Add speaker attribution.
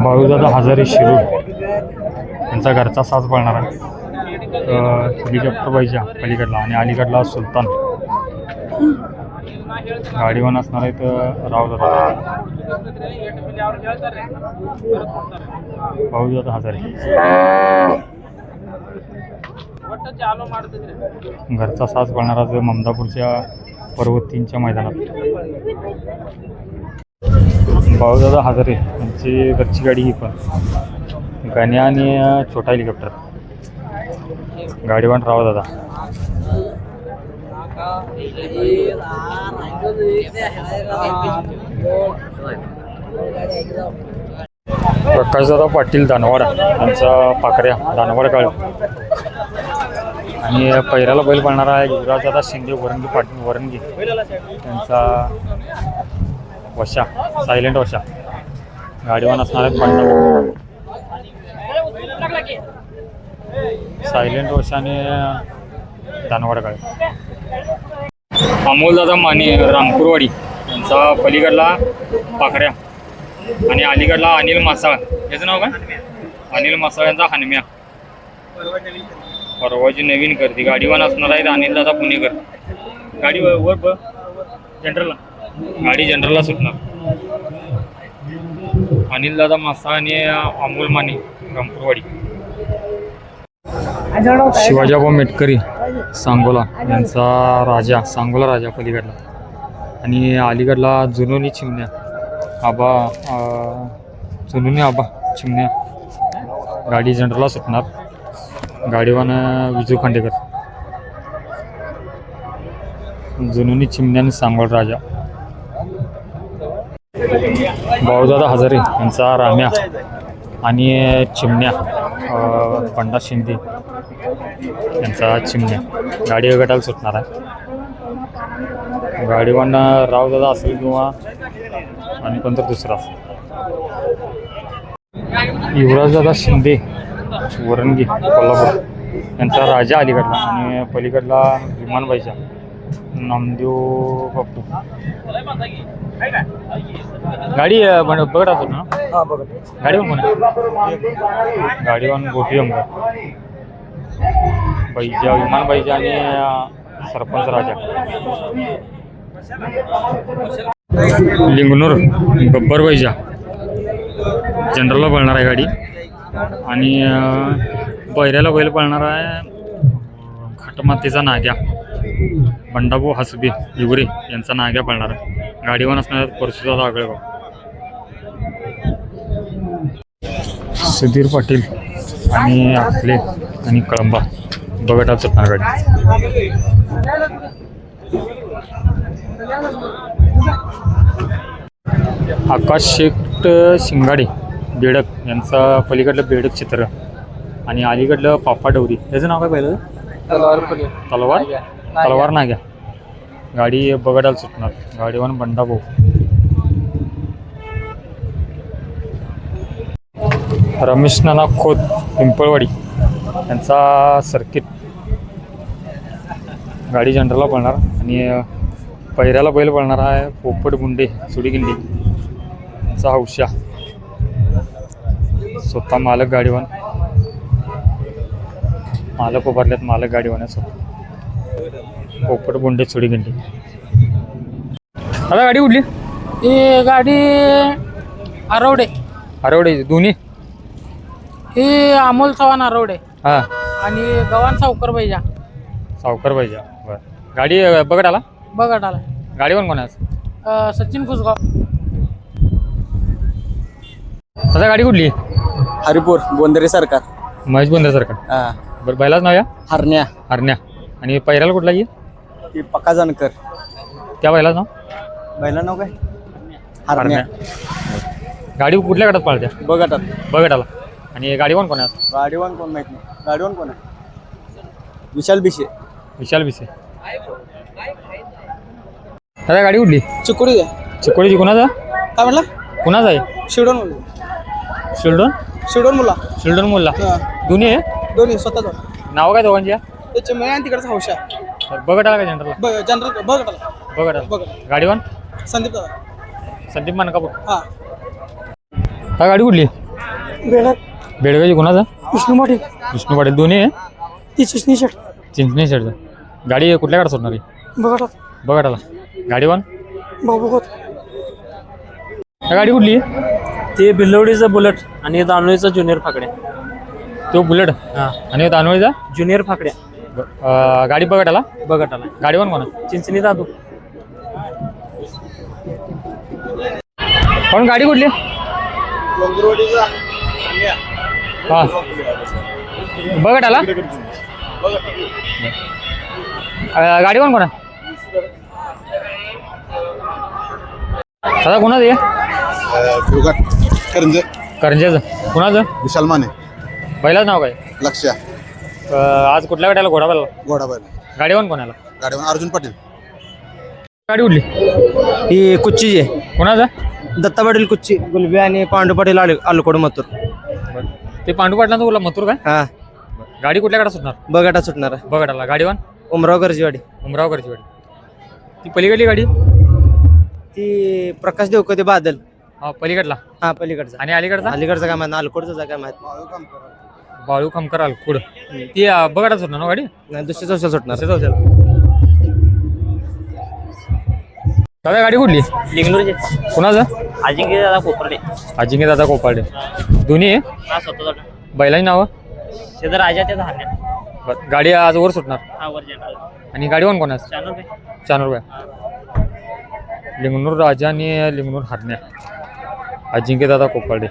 Speaker 1: बाळूदादा हजारे शिरूर यांचा घरचा साज पळणार आहे. हेलिकॉप्टर पाहिजे पलीकडला आणि अलीकडला सुलतान. गाडीवान असणार आहे तर रावदादा. बाळूदादा हजारे घरचा साज पळणारा जो ममदापूरच्या पर्वतींच्या मैदानात. बाळूदादा हजारे यांची घरची गाडी ही पण गण्या आणि छोटा हेलिकॉप्टर. गाडीवान रावदादा. प्रकाशदादा पाटील दानवाड यांचा पाकऱ्या दानवाड काळ आणि पहिऱ्याला बैल पळणारा आहे युवराजदादा शिंदे वरंगी पाटील वरंगी यांचा वशा सायलेंट वशा. गाडीवान असणार आहेत पांडव सायलेंट वशाने दानवाड काळ. अमोलदादा माने रामपूरवाडी यांचा पलीकडला पाकऱ्या आणि अलीकडला अनिल मासाळ. याचं नाव काय? अनिल मासाळ यांचा हनम्या. परवाची नवीन करते. गाडीवान असणार आहेत अनिलदादा पुणेकर. गाडी वर जनरलला गाडी जनरलला सुटणार. अनिलदादा मासाळ आणि अमोल माने रामपूरवाडी. शिवाजीबा मेटकरी सांगोला यांचा राजा सांगोला राजा पलीकडला आणि अलीकडला जुनोनी चिमण्या आबा जुनोनी आबा चिमण्या. गाडी जनरलला सुटणार. गाडीवान विजू खांडेकर. जुनोनी चिमण्या आणि सांगोल राजा. बाळूदादा हजारे यांचा राम्या आणि चिमण्या पंडा शिंदे यांचा चिमण्या. गाडी गटाला सुटणार आहे. गाडीवान रावदादा असेल किंवा आणि कोणतर दुसरा. युवराजदादा शिंदे वरंगी कोल्हापूर यांचा राजा अलीकडला आणि पलीकडला विमानबाईचा नामदेव बापू. गाडी बघत असतो ना. गाडीवान कोण आहे? गाडीवान गोटी अंबर बैजा विमान बैजा आणि सरपंच राजा. लिंगनूर गब्बर बैजा जनरलला पळणार आहे गाडी आणि बैऱ्याला बैल पळणार आहे घाटमातेचा नाग्या बंडाभाऊ हसबे युगरे यांचा नाग्या पळणार आहे. गाडीवान असणार परशुदादा आगळगाव. सुधीर पाटील आणि आखले आणि कळंबा बगटात सुटणार गाडी. आकाश शेट शिंगाडे बेडक यांचा पलीकडलं बेडक चित्र आणि अलीकडलं पापा डवरी. याचं नाव काय पहिलं? तलवार तलवार नाग्या. गाडी बगडाला सुटणार. गाडीवान बंडाभाऊ. रमेश नाना खोत पिंपळवाडी यांचा सर्किट. गाडी जनरलला पळणार आणि पहिऱ्याला बैल पळणार आहे पोपट गुंडे सुडीगिंडी यांचा हौशा. स्वतः मालक गाडीवान. मालक उभारल्यात. मालक गाडीवान आहे स्वतः. पोपट गुंडे सुडीगिंडी. आता गाडी कुठली?
Speaker 2: ही गाडी आरवडे.
Speaker 1: आरवडे दोन्ही.
Speaker 2: ही अमोल चव्हाण आरवडे
Speaker 1: हां
Speaker 2: आणि गव्हाण सावकर बैजा.
Speaker 1: सावकर पाहिजे. बरं. गाडी बघत आला.
Speaker 2: बघत आला.
Speaker 1: गाडीवान कोण आहे?
Speaker 2: सचिन कुसगाव.
Speaker 1: आता गाडी कुठली?
Speaker 3: हरिपूर बोंदरे सरकार.
Speaker 1: महेश बोंद्रेसारखं.
Speaker 3: हा
Speaker 1: बरं बैलाच नाव या
Speaker 3: हरण्या.
Speaker 1: हरण्या आणि पहिऱ्याला कुठला ये
Speaker 3: ती पक्का जानकर.
Speaker 1: त्या बैलाच नाव
Speaker 3: बैला नाव काय? हरण्या.
Speaker 1: गाडी कुठल्या गटात पाळत्या?
Speaker 3: बघतात.
Speaker 1: बघत आला. आणि गाडीवान कोण आहे?
Speaker 3: गाडीवान कोण माहित नाही. गाडीवान कोण आहे? विशाल बिशे.
Speaker 1: विशाल बिसे. आता गाडी कुठली?
Speaker 3: चिकोडी द्या.
Speaker 1: चिकोडीची कुणाचा?
Speaker 3: काय म्हटलं?
Speaker 1: कुणाचा आहे?
Speaker 3: शिवडोन.
Speaker 1: शिल्डोन.
Speaker 3: शिवडोन मुला.
Speaker 1: शिल्डोन मुल्ला. दोन्ही आहे.
Speaker 3: दोन्ही स्वतःच.
Speaker 1: नाव काय दोघांची?
Speaker 3: त्याचे मग तिकडचा हौशा.
Speaker 1: बघत आला का जनरलला?
Speaker 3: जनरल बघत आला.
Speaker 1: बघत आला.
Speaker 3: बघ
Speaker 1: गाडीवान
Speaker 3: संदीप दादा.
Speaker 1: संदीप मानकापूर.
Speaker 3: हा
Speaker 1: काय गाडी कुठली
Speaker 2: बेडक
Speaker 1: बेडगाची कोणाचा
Speaker 2: विष्णू पाटील
Speaker 1: विष्णू पाटील दोन्ही आहे
Speaker 2: ती चिचणी शेट
Speaker 1: चिंचणी शेडचं गाडी कुठल्या गाडा सोडणार आहे
Speaker 2: बघा
Speaker 1: बघाटाला गाडी वन
Speaker 2: बाबू खोत
Speaker 1: काय गाडी कुठली आहे
Speaker 4: ते बिल्लवडीचं बुलेट आणि दानोळीचं ज्युनियर फाकड्या.
Speaker 1: तो बुलेट
Speaker 4: हां
Speaker 1: आणि दानोळीचा
Speaker 4: ज्युनियर फाकड्या
Speaker 1: गाडी बघाटाला
Speaker 4: बघत आला.
Speaker 1: गाडी वन कोणा
Speaker 4: चिंचणी दादू.
Speaker 1: पण गाडी कुठली हा बघाटाला गाडी वन कोणा दादा कोणाचं आहे
Speaker 3: करंजे
Speaker 1: करंजेचं कुणाचं
Speaker 3: विशाल माने
Speaker 1: पहिलाच नाव काय
Speaker 3: लक्ष
Speaker 1: आज कुठल्या गाड्याला घोडाबाला
Speaker 3: घोडाबाई
Speaker 1: गाडी वन कोणाला
Speaker 3: गाडीवर अर्जुन पाटील.
Speaker 1: गाडी उडली
Speaker 4: ही कुच्ची आहे
Speaker 1: कोणाचं
Speaker 4: दत्ता पाटील कुच्ची गुलबी आणि पांडू पाटील आलकोड मथुर.
Speaker 1: ते पांडू पाटलांचं बोला मथुर काय
Speaker 4: हा
Speaker 1: गाडी कुठल्या गाडा सुटणार
Speaker 4: बघाटा सुटणार आहे.
Speaker 1: बघाटाला गाडी वन
Speaker 4: उमराव गरजेवाडी.
Speaker 1: उमरावकरची गाडी ती पलीकडली गाडी
Speaker 4: ती प्रकाश देवकते बादल.
Speaker 1: हा पलीकडला
Speaker 4: हा पलीकडचा
Speaker 1: आणि अलीकडचा
Speaker 4: अलीकडचा काय माहित अलकोडचा काय माहित
Speaker 1: बाळू खामकर अलकुड ती बघाटा सुटणार ना गाडी
Speaker 4: नाही दुसऱ्या चौशाला सुटणार.
Speaker 1: असं जाऊ दादा गाडी कुठली
Speaker 4: लिंगनूरचे
Speaker 1: कुणाचं
Speaker 4: अजिंक्य दादा कोपरडे.
Speaker 1: अजिंक्य दादा कोपाडे दोन्ही आहे
Speaker 4: हा स्वतःचा
Speaker 1: बैलांची नावं
Speaker 4: ते तर राजा ते धान्य.
Speaker 1: गाडी आज वर सुटणार
Speaker 4: हा वर जनरल
Speaker 1: आणि गाडी वन कोणाच
Speaker 4: चॅनल
Speaker 1: चानूर बाय लिंगनूर राजा आणि लिंगनूर हरण्या अजिंक्य दादा कोपाडे